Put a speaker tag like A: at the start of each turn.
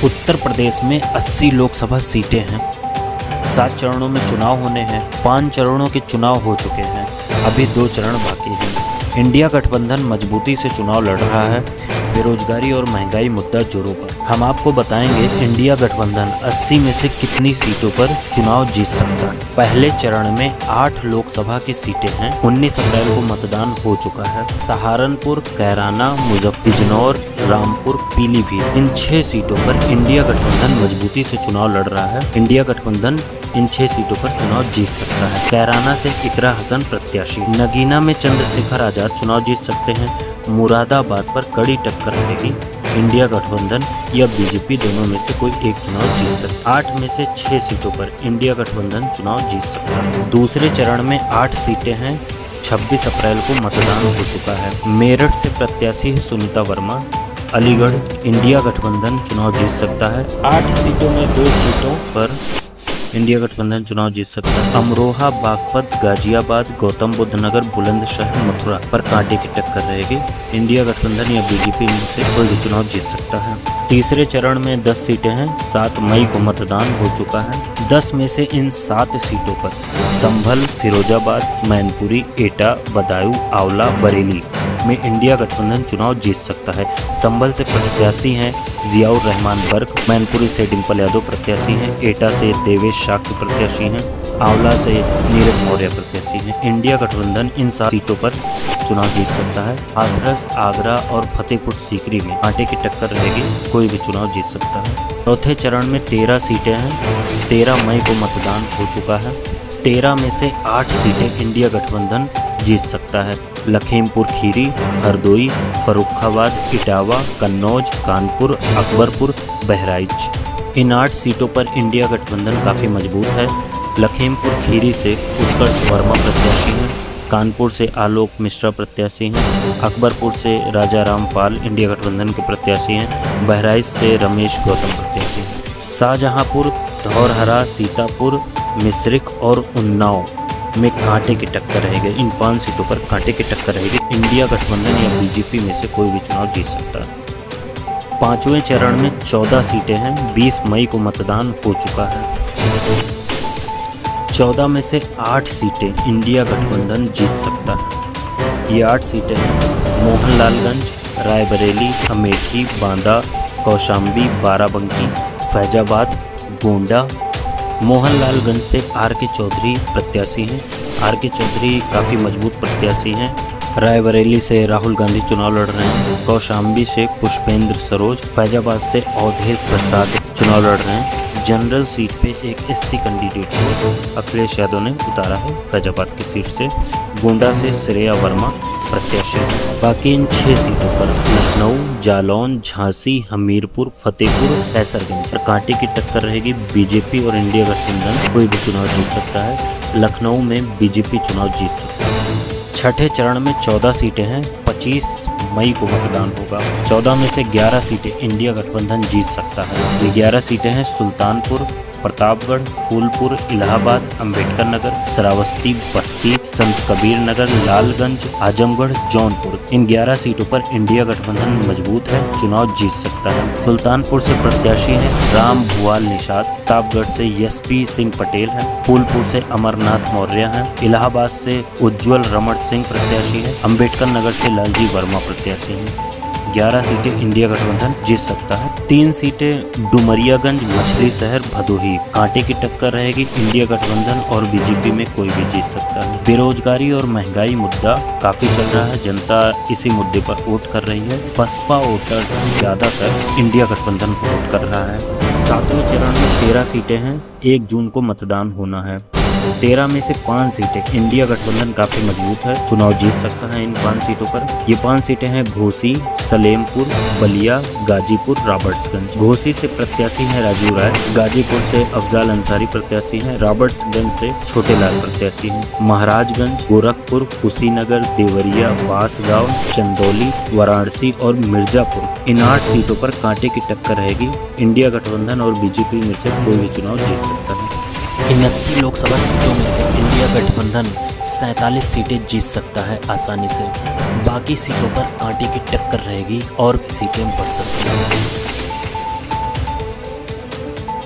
A: उत्तर प्रदेश में 80 लोकसभा सीटें हैं। 7 चरणों में चुनाव होने हैं। 5 चरणों के चुनाव हो चुके हैं, अभी 2 चरण बाकी हैं। इंडिया गठबंधन मजबूती से चुनाव लड़ रहा है। बेरोजगारी और महंगाई मुद्दा जोरों पर। हम आपको बताएंगे इंडिया गठबंधन 80 में से कितनी सीटों पर चुनाव जीत सकता है। पहले चरण में 8 लोकसभा की सीटें हैं। 19 अप्रैल को मतदान हो चुका है। सहारनपुर, कैराना, मुजफ्फरनगर, रामपुर, पीलीभीत, इन 6 सीटों पर इंडिया गठबंधन मजबूती से चुनाव लड़ रहा है। इंडिया गठबंधन इन 6 सीटों पर चुनाव जीत सकता है। कैराना से इकरा हसन प्रत्याशी, नगीना में चंद्रशेखर आजाद चुनाव जीत सकते हैं। मुरादाबाद पर कड़ी टक्कर रहेगी। इंडिया गठबंधन या बीजेपी दोनों में से कोई एक चुनाव जीत सकता है। 8 में से 6 सीटों पर इंडिया गठबंधन चुनाव जीत सकता है। दूसरे चरण में 8 सीटें हैं। 26 अप्रैल को मतदान हो चुका है। मेरठ से प्रत्याशी है सुनीता वर्मा। अलीगढ़, इंडिया गठबंधन चुनाव जीत सकता है। 8 सीटों में 2 सीटों पर इंडिया गठबंधन चुनाव जीत सकता है। अमरोहा, बागपत, गाजियाबाद, गौतम बुद्ध नगर, बुलंदशहर, मथुरा पर कांटे की टक्कर रहेगी। इंडिया गठबंधन या बीजेपी में से कोई भी चुनाव जीत सकता है। तीसरे चरण में 10 सीटें हैं। 7 मई को मतदान हो चुका है। 10 में से इन 7 सीटों पर संभल, फिरोजाबाद, मैनपुरी, एटा, बदायूं, आंवला, बरेली में इंडिया गठबंधन चुनाव जीत सकता है। संभल से प्रत्याशी हैं जियाउर रहमान बर्क। मैनपुरी से डिम्पल यादव प्रत्याशी हैं। एटा से देवेश शाक्य प्रत्याशी हैं। आंवला से नीरज मौर्य प्रत्याशी हैं। इंडिया गठबंधन इन 7 सीटों पर चुनाव जीत सकता है। हाथरस, आगरा और फतेहपुर सीकरी में कांटे की टक्कर रहेगी, कोई भी चुनाव जीत सकता है। चौथे चरण में 13 सीटें हैं। 13 मई को मतदान हो चुका है। 13 में से 8 सीटें इंडिया गठबंधन जीत सकता है। लखीमपुर खीरी, हरदोई, फर्रुखाबाद, इटावा, कन्नौज, कानपुर, अकबरपुर, बहराइच, इन 8 सीटों पर इंडिया गठबंधन काफ़ी मजबूत है। लखीमपुर खीरी से उत्कर्ष वर्मा प्रत्याशी हैं। कानपुर से आलोक मिश्रा प्रत्याशी हैं। अकबरपुर से राजा राम पाल इंडिया गठबंधन के प्रत्याशी हैं। बहराइच से रमेश गौतम प्रत्याशी हैं। शाहजहांपुर, धौरहरा, सीतापुर, मिश्रिख और उन्नाव में कांटे की टक्कर रहेगी। इन 5 सीटों पर कांटे की टक्कर रहेगी। इंडिया गठबंधन या बीजेपी में से कोई भी चुनाव जीत सकता है। 5वें चरण में 14 सीटें हैं। 20 मई को मतदान हो चुका है। 14 में से 8 सीटें इंडिया गठबंधन जीत सकता है। ये 8 सीटें हैं। मोहनलालगंज, रायबरेली, अमेठी, बांदा, कौशाम्बी, बाराबंकी, फैजाबाद, गोंडा। मोहनलालगंज से आर.के. चौधरी प्रत्याशी हैं। आर.के. चौधरी काफ़ी मजबूत प्रत्याशी हैं। रायबरेली से राहुल गांधी चुनाव लड़ रहे हैं। कौशाम्बी से पुष्पेंद्र सरोज। फैजाबाद से अवधेश प्रसाद चुनाव लड़ रहे हैं। जनरल सीट पे एक एससी कैंडिडेट को अखिलेश यादव ने उतारा है फैजाबाद की सीट से। गोंडा से श्रेया वर्मा प्रत्याशी है। बाकी इन 6 सीटों पर लखनऊ, जालौन, झांसी, हमीरपुर, फतेहपुर, कैसरगंज पर कांटे की टक्कर रहेगी। बीजेपी और इंडिया गठबंधन कोई भी चुनाव जीत सकता है। लखनऊ में बीजेपी चुनाव जीत सकता है। छठे चरण में 14 सीटें हैं। 25 मई को मतदान होगा। 14 में से 11 सीटें इंडिया गठबंधन जीत सकता है। ये 11 सीटें हैं सुल्तानपुर, प्रतापगढ़, फूलपुर, इलाहाबाद, अंबेडकर नगर, श्रावस्ती, बस्ती, संत कबीर नगर, लालगंज, आजमगढ़, जौनपुर। इन 11 सीटों पर इंडिया गठबंधन मजबूत है, चुनाव जीत सकता है। सुल्तानपुर से प्रत्याशी हैं राम भुआल निषाद। प्रतापगढ़ से एसपी सिंह पटेल हैं। फूलपुर से अमरनाथ मौर्य हैं। इलाहाबाद से उज्ज्वल रमण सिंह प्रत्याशी हैं। अंबेडकर नगर से लालजी वर्मा प्रत्याशी हैं। 11 सीटें इंडिया गठबंधन जीत सकता है। 3 सीटें डुमरियागंज, मछली शहर, भदोही, कांटे की टक्कर रहेगी। इंडिया गठबंधन और बीजेपी में कोई भी जीत सकता है। बेरोजगारी और महंगाई मुद्दा काफी चल रहा है। जनता इसी मुद्दे पर वोट कर रही है। बसपा वोटर्स ज्यादातर इंडिया गठबंधन को वोट कर रहा है। 7वें चरण में 13 सीटें हैं। 1 जून को मतदान होना है। 13 में से 5 सीटें इंडिया गठबंधन काफी मजबूत है, चुनाव जीत सकता है इन 5 सीटों पर। ये 5 सीटें हैं घोसी, सलेमपुर, बलिया, गाजीपुर, रॉबर्ट्सगंज। घोसी से प्रत्याशी हैं राजीव राय। गाजीपुर से अफजाल अंसारी प्रत्याशी हैं। रॉबर्ट्सगंज से छोटे लाल प्रत्याशी हैं। महाराजगंज, गोरखपुर, कुशीनगर, देवरिया, बांसगांव, चंदौली, वाराणसी और मिर्जापुर, इन 8 सीटों पर कांटे की टक्कर रहेगी। इंडिया गठबंधन और बीजेपी में से कोई भी चुनाव जीत सकता है। इन 80 लोकसभा सीटों में से इंडिया गठबंधन 47 सीटें जीत सकता है आसानी से। बाकी सीटों पर कांटे की टक्कर रहेगी और भी सीटें बढ़ सकती हैं।